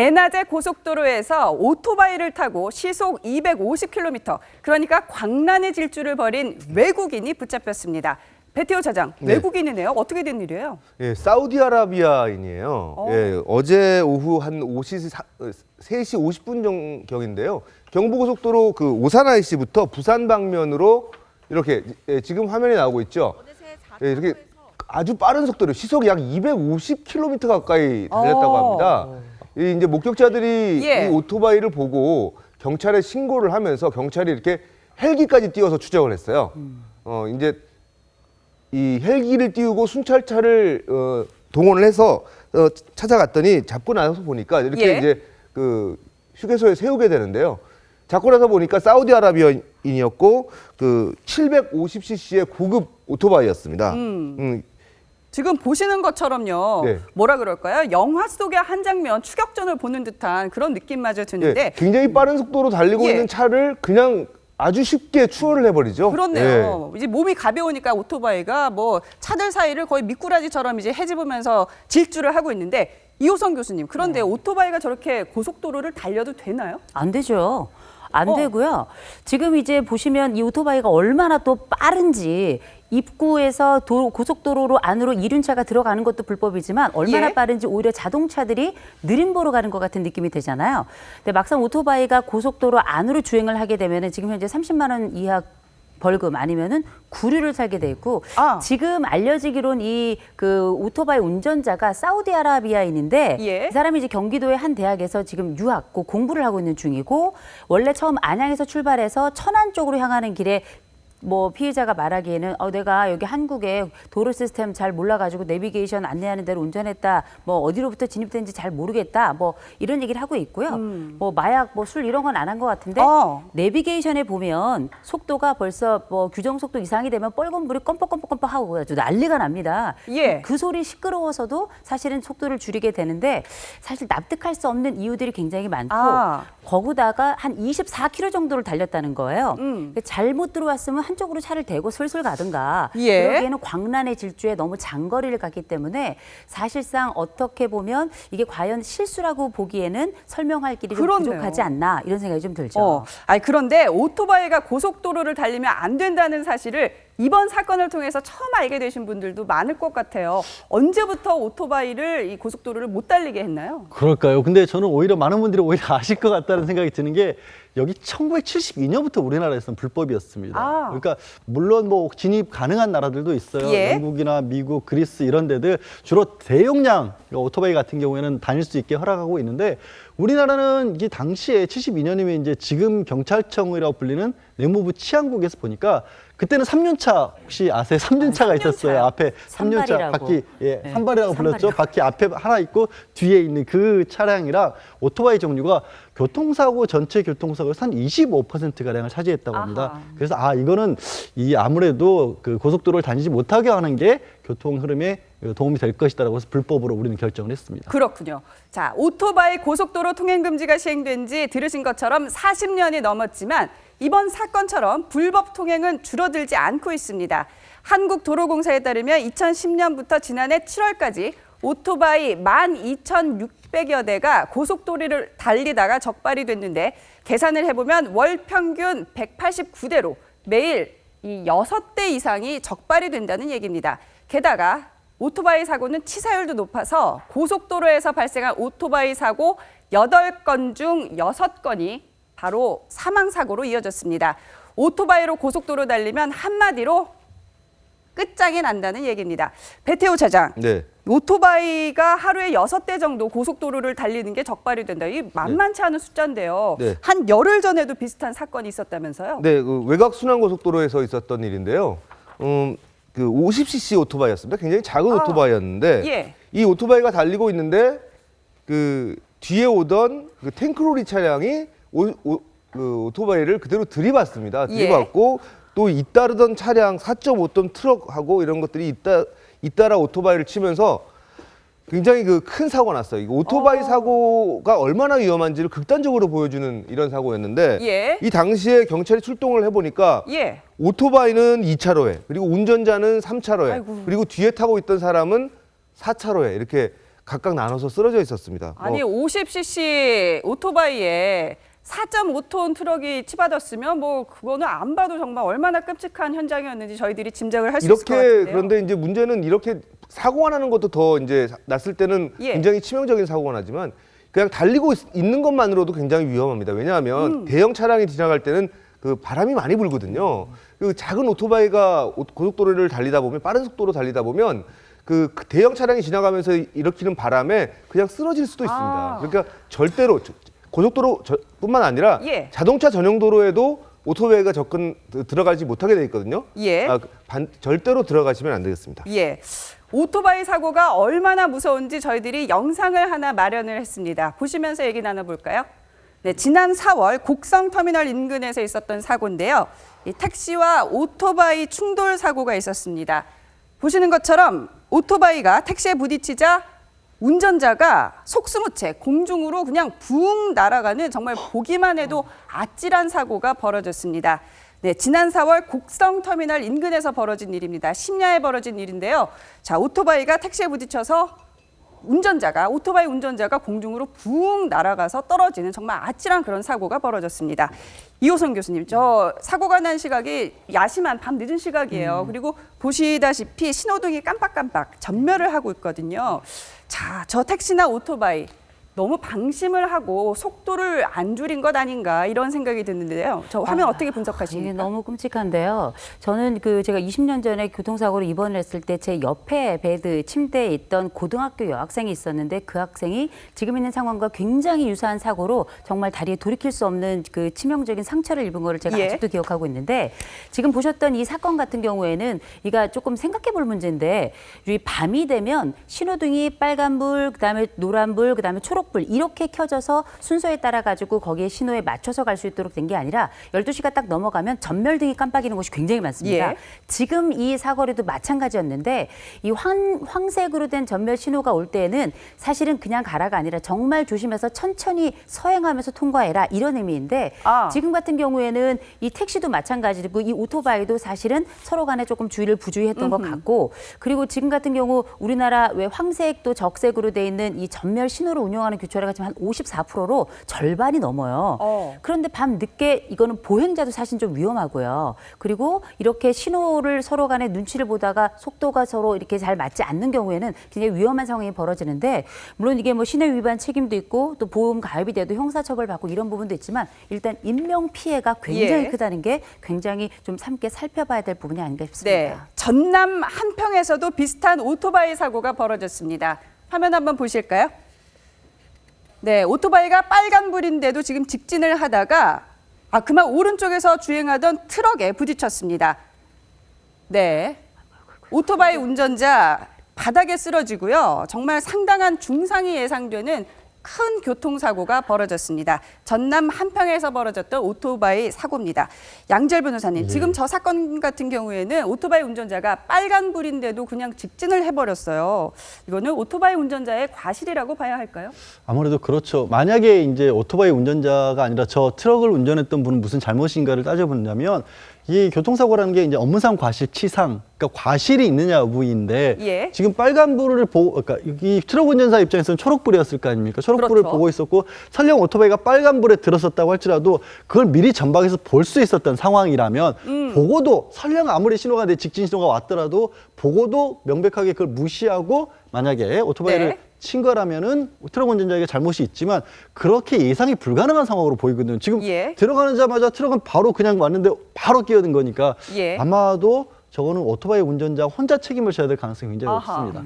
대낮에 고속도로에서 오토바이를 타고 시속 250km, 그러니까 광란의 질주를 벌인 외국인이 붙잡혔습니다. 배태호 차장, 네. 외국인이네요. 어떻게 된 일이에요? 예, 사우디아라비아인이에요. 예, 어제 오후 한 3시 50분 경인데요. 경부고속도로 그 오산 IC부터 부산 방면으로 이렇게 지금 화면에 나오고 있죠. 예, 이렇게 아주 빠른 속도로 시속 약 250km 가까이 달렸다고 합니다. 이 이제 목격자들이 예. 이 오토바이를 보고 경찰에 신고를 하면서 경찰이 이렇게 헬기까지 띄워서 추적을 했어요. 이제 이 헬기를 띄우고 순찰차를 동원을 해서 찾아갔더니 잡고 나서 보니까 이렇게 예. 이제 그 휴게소에 세우게 되는데요. 잡고 나서 보니까 사우디아라비아인이었고 그 750cc의 고급 오토바이였습니다. 지금 보시는 것처럼요. 네. 뭐라 그럴까요? 영화 속의 한 장면, 추격전을 보는 듯한 그런 느낌마저 드는데 예, 굉장히 빠른 속도로 달리고 예. 있는 차를 그냥 아주 쉽게 추월을 해버리죠. 그렇네요. 이제 몸이 가벼우니까 오토바이가 뭐 차들 사이를 거의 미꾸라지처럼 이제 헤집으면서 질주를 하고 있는데 이호성 교수님, 그런데 오토바이가 저렇게 고속도로를 달려도 되나요? 안 되죠. 안 되고요. 지금 이제 보시면 이 오토바이가 얼마나 또 빠른지 입구에서 고속도로로 안으로 이륜차가 들어가는 것도 불법이지만 얼마나 예. 빠른지 오히려 자동차들이 느림보로 가는 것 같은 느낌이 되잖아요. 근데 막상 오토바이가 고속도로 안으로 주행을 하게 되면은 지금 현재 30만 원 이하 벌금 아니면은 구류를 살게 돼 있고 지금 알려지기로는 이 그 오토바이 운전자가 사우디아라비아인인데 예. 이 사람이 이제 경기도의 한 대학에서 지금 유학 공부를 하고 있는 중이고 원래 처음 안양에서 출발해서 천안 쪽으로 향하는 길에 뭐 피해자가 말하기에는 내가 여기 한국에 도로 시스템 잘 몰라가지고 내비게이션 안내하는 대로 운전했다. 뭐 어디로부터 진입된지 잘 모르겠다. 뭐 이런 얘기를 하고 있고요. 뭐 마약, 뭐 술 이런 건 안 한 것 같은데 내비게이션에 보면 속도가 벌써 뭐 규정 속도 이상이 되면 빨간불이 껌뻑껌뻑껌뻑 하고 아주 난리가 납니다. 예. 그 소리 시끄러워서도 사실은 속도를 줄이게 되는데 사실 납득할 수 없는 이유들이 굉장히 많고 거기다가 한 24km 정도를 달렸다는 거예요. 잘못 들어왔으면 한쪽으로 차를 대고 슬슬 가든가 예. 그러기에는 광란의 질주에 너무 장거리를 갔기 때문에 사실상 어떻게 보면 이게 과연 실수라고 보기에는 설명할 길이 좀 그렇네요. 부족하지 않나 이런 생각이 좀 들죠. 그런데 오토바이가 고속도로를 달리면 안 된다는 사실을 이번 사건을 통해서 처음 알게 되신 분들도 많을 것 같아요. 언제부터 오토바이를 이 고속도로를 못 달리게 했나요? 그럴까요? 근데 저는 오히려 많은 분들이 오히려 아실 것 같다는 생각이 드는 게 여기 1972년부터 우리나라에서는 불법이었습니다. 그러니까 물론 뭐 진입 가능한 나라들도 있어요. 예. 영국이나 미국, 그리스 이런 데들 주로 대용량 오토바이 같은 경우에는 다닐 수 있게 허락하고 있는데 우리나라는 이게 당시에 72년이면 이제 지금 경찰청이라고 불리는 내무부 치안국에서 보니까 그때는 3륜차 혹시 아세요? 3륜차가 있었어요. 앞에 3륜차 산발이라고. 바퀴 네, 산발이라고 불렀죠. 산발이라고. 바퀴 앞에 하나 있고 뒤에 있는 그 차량이랑 오토바이 종류가 교통사고 전체 교통사고에서 한 25%가량을 차지했다고 합니다. 그래서 이거는 이 아무래도 그 고속도로를 다니지 못하게 하는 게 교통 흐름에 도움이 될 것이다라고 해서 불법으로 우리는 결정을 했습니다. 그렇군요. 자, 오토바이 고속도로 통행 금지가 시행된 지 들으신 것처럼 40년이 넘었지만 이번 사건처럼 불법 통행은 줄어들지 않고 있습니다. 한국도로공사에 따르면 2010년부터 지난해 7월까지 오토바이 12,600여 대가 고속도로를 달리다가 적발이 됐는데 계산을 해보면 월 평균 189대로 매일 이 6대 이상이 적발이 된다는 얘기입니다. 게다가 오토바이 사고는 치사율도 높아서 고속도로에서 발생한 오토바이 사고 8건 중 6건이 바로 사망사고로 이어졌습니다. 오토바이로 고속도로 달리면 한마디로 끝장이 난다는 얘기입니다. 배태호 차장, 네. 오토바이가 하루에 6대 정도 고속도로를 달리는 게 적발이 된다. 이 만만치 않은 숫자인데요. 네. 한 열흘 전에도 비슷한 사건이 있었다면서요? 네, 그 외곽 순환고속도로에서 있었던 일인데요. 그 50cc 오토바이였습니다. 굉장히 작은 오토바이였는데 예. 이 오토바이가 달리고 있는데 그 뒤에 오던 그 탱크로리 차량이 그 오토바이를 그대로 들이받습니다. 들이받고 또 잇따르던 차량 4.5톤 트럭하고 이런 것들이 잇따라 오토바이를 치면서 굉장히 그 큰 사고가 났어요. 이거 오토바이 사고가 얼마나 위험한지를 극단적으로 보여주는 이런 사고였는데 예. 이 당시에 경찰이 출동을 해보니까 예. 오토바이는 2차로에 그리고 운전자는 3차로에 아이고. 그리고 뒤에 타고 있던 사람은 4차로에 이렇게 각각 나눠서 쓰러져 있었습니다. 아니 50cc 오토바이에 4.5톤 트럭이 치받았으면 뭐 그거는 안 봐도 정말 얼마나 끔찍한 현장이었는지 저희들이 짐작을 할 수 있을 것 이렇게 같은데요. 그런데 이제 문제는 이렇게 사고가 나는 것도 더 이제 났을 때는 예. 굉장히 치명적인 사고가 나지만 그냥 달리고 있는 것만으로도 굉장히 위험합니다. 왜냐하면 대형 차량이 지나갈 때는 그 바람이 많이 불거든요. 그 작은 오토바이가 고속도로를 달리다 보면 빠른 속도로 달리다 보면 그 대형 차량이 지나가면서 일으키는 바람에 그냥 쓰러질 수도 있습니다. 아. 그러니까 절대로 고속도로뿐만 아니라 예. 자동차 전용 도로에도 오토바이가 들어가지 못하게 돼 있거든요. 예. 절대로 들어가시면 안 되겠습니다. 예. 오토바이 사고가 얼마나 무서운지 저희들이 영상을 하나 마련을 했습니다. 보시면서 얘기 나눠볼까요? 네, 지난 4월 곡성터미널 인근에서 있었던 사고인데요. 이 택시와 오토바이 충돌 사고가 있었습니다. 보시는 것처럼 오토바이가 택시에 부딪히자 운전자가 속수무책 공중으로 그냥 붕 날아가는 정말 보기만 해도 아찔한 사고가 벌어졌습니다. 네, 지난 4월 곡성터미널 인근에서 벌어진 일입니다. 심야에 벌어진 일인데요. 자, 오토바이가 택시에 부딪혀서 오토바이 운전자가 공중으로 붕 날아가서 떨어지는 정말 아찔한 그런 사고가 벌어졌습니다. 이호선 교수님, 저 사고가 난 시각이 야심한 밤 늦은 시각이에요. 그리고 보시다시피 신호등이 깜빡깜빡 전멸을 하고 있거든요. 자, 저 택시나 오토바이 너무 방심을 하고 속도를 안 줄인 것 아닌가 이런 생각이 드는데요. 저 화면 어떻게 분석하십니까? 이게 너무 끔찍한데요. 저는 제가 20년 전에 교통사고로 입원을 했을 때 제 옆에 베드 침대에 있던 고등학교 여학생이 있었는데 그 학생이 지금 있는 상황과 굉장히 유사한 사고로 정말 다리에 돌이킬 수 없는 그 치명적인 상처를 입은 거를 제가 예. 아직도 기억하고 있는데 지금 보셨던 이 사건 같은 경우에는 이가 조금 생각해 볼 문제인데 이 밤이 되면 신호등이 빨간불, 그다음에 노란불, 그다음에 초록불 이렇게 켜져서 순서에 따라 가지고 거기에 신호에 맞춰서 갈 수 있도록 된 게 아니라 12시가 딱 넘어가면 전멸등이 깜빡이는 곳이 굉장히 많습니다. 예. 지금 이 사거리도 마찬가지였는데 이 황색으로 된 전멸 신호가 올 때에는 사실은 그냥 가라가 아니라 정말 조심해서 천천히 서행하면서 통과해라 이런 의미인데 지금 같은 경우에는 이 택시도 마찬가지고 이 오토바이도 사실은 서로 간에 조금 주의를 부주의했던 것 같고 그리고 지금 같은 경우 우리나라 왜 황색도 적색으로 돼 있는 이 전멸 신호를 운영하는 교차로가 지금 한 54%로 절반이 넘어요. 그런데 밤 늦게 이거는 보행자도 사실 좀 위험하고요. 그리고 이렇게 신호를 서로 간에 눈치를 보다가 속도가 서로 이렇게 잘 맞지 않는 경우에는 굉장히 위험한 상황이 벌어지는데 물론 이게 뭐 신호 위반 책임도 있고 또 보험 가입이 돼도 형사처벌 받고 이런 부분도 있지만 일단 인명 피해가 굉장히 예. 크다는 게 굉장히 좀 함께 살펴봐야 될 부분이 아닌가 싶습니다. 네, 전남 한평에서도 비슷한 오토바이 사고가 벌어졌습니다. 화면 한번 보실까요? 네, 오토바이가 빨간불인데도 지금 직진을 하다가 그만 오른쪽에서 주행하던 트럭에 부딪혔습니다. 네, 오토바이 운전자 바닥에 쓰러지고요. 정말 상당한 중상이 예상되는 큰 교통사고가 벌어졌습니다. 전남 한평에서 벌어졌던 오토바이 사고입니다. 양재열 변호사님, 지금 저 사건 같은 경우에는 오토바이 운전자가 빨간불인데도 그냥 직진을 해버렸어요. 이거는 오토바이 운전자의 과실이라고 봐야 할까요? 아무래도 그렇죠. 만약에 이제 오토바이 운전자가 아니라 저 트럭을 운전했던 분은 무슨 잘못인가를 따져본다면 이 교통사고라는 게 이제 업무상 과실치상, 그러니까 과실이 있느냐 여부인데 예. 지금 빨간불을 보고, 그러니까 이 트럭 운전사 입장에서는 초록불이었을 거 아닙니까? 초록불을 그렇죠. 보고 있었고 설령 오토바이가 빨간불에 들어섰다고 할지라도 그걸 미리 전방에서 볼 수 있었던 상황이라면 보고도 설령 아무리 신호가 내 직진 신호가 왔더라도 보고도 명백하게 그걸 무시하고 만약에 오토바이를 네. 친 거라면은 트럭 운전자에게 잘못이 있지만 그렇게 예상이 불가능한 상황으로 보이거든요. 지금 예. 들어가자마자 트럭은 바로 그냥 왔는데 바로 끼어든 거니까 예. 아마도 저거는 오토바이 운전자 혼자 책임을 져야 될 가능성이 굉장히 아하. 높습니다.